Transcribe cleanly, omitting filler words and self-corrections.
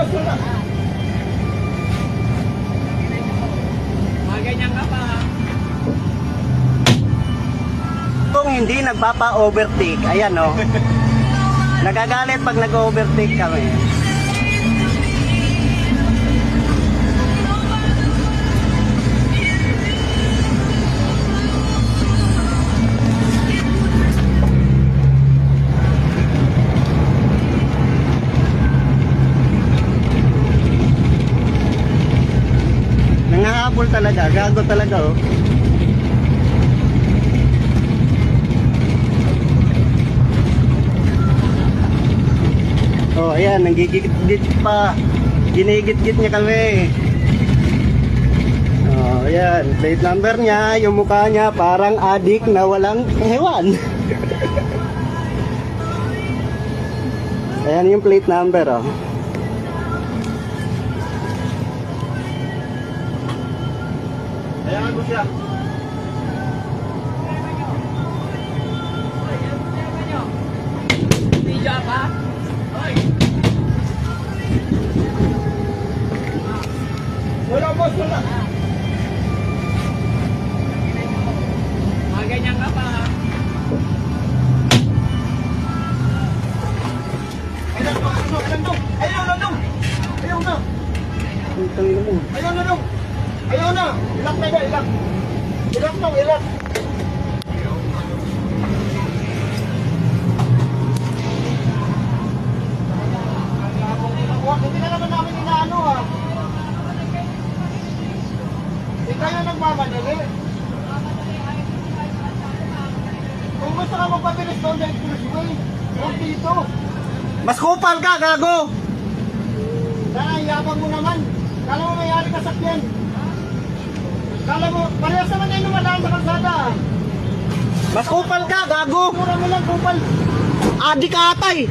boss, wala. Ganyan ka pa. Kung hindi nagpapa-overtake, ayan o. Nagagalit pag nag-overtake kami. Nangahabol talaga, gago talaga oh. Oh, ayan, nanggigit-git pa. Ginigit-git niya kami. Oh, ayan, plate number niya, yung mukha niya parang adik na walang hewan. Ayan yung plate number oh. Ayan ko siya. Video pa? Wala boss, wala. Ganyan ka pa. Ayan to, ayan to. Ayaw na dong. Ayaw na. Ang tangin mo. Ayaw na dong. Ayaw na. Ilak na ba, ilak. Ilak dong, ilak. Hindi na naman namin inaano ah. Hindi kayo nagmamadali. Kung gusto ka magpabilis doon sa expressway, huwag dito. Mas kupal ka, gago! Sana, yabang mo naman. Kala mo mayari ka sakyan. Kala mo, parehas naman na yung lumadaan sa kalsada. Mas kupal ka, gago! Mura mo lang kupal. Adik ka atay!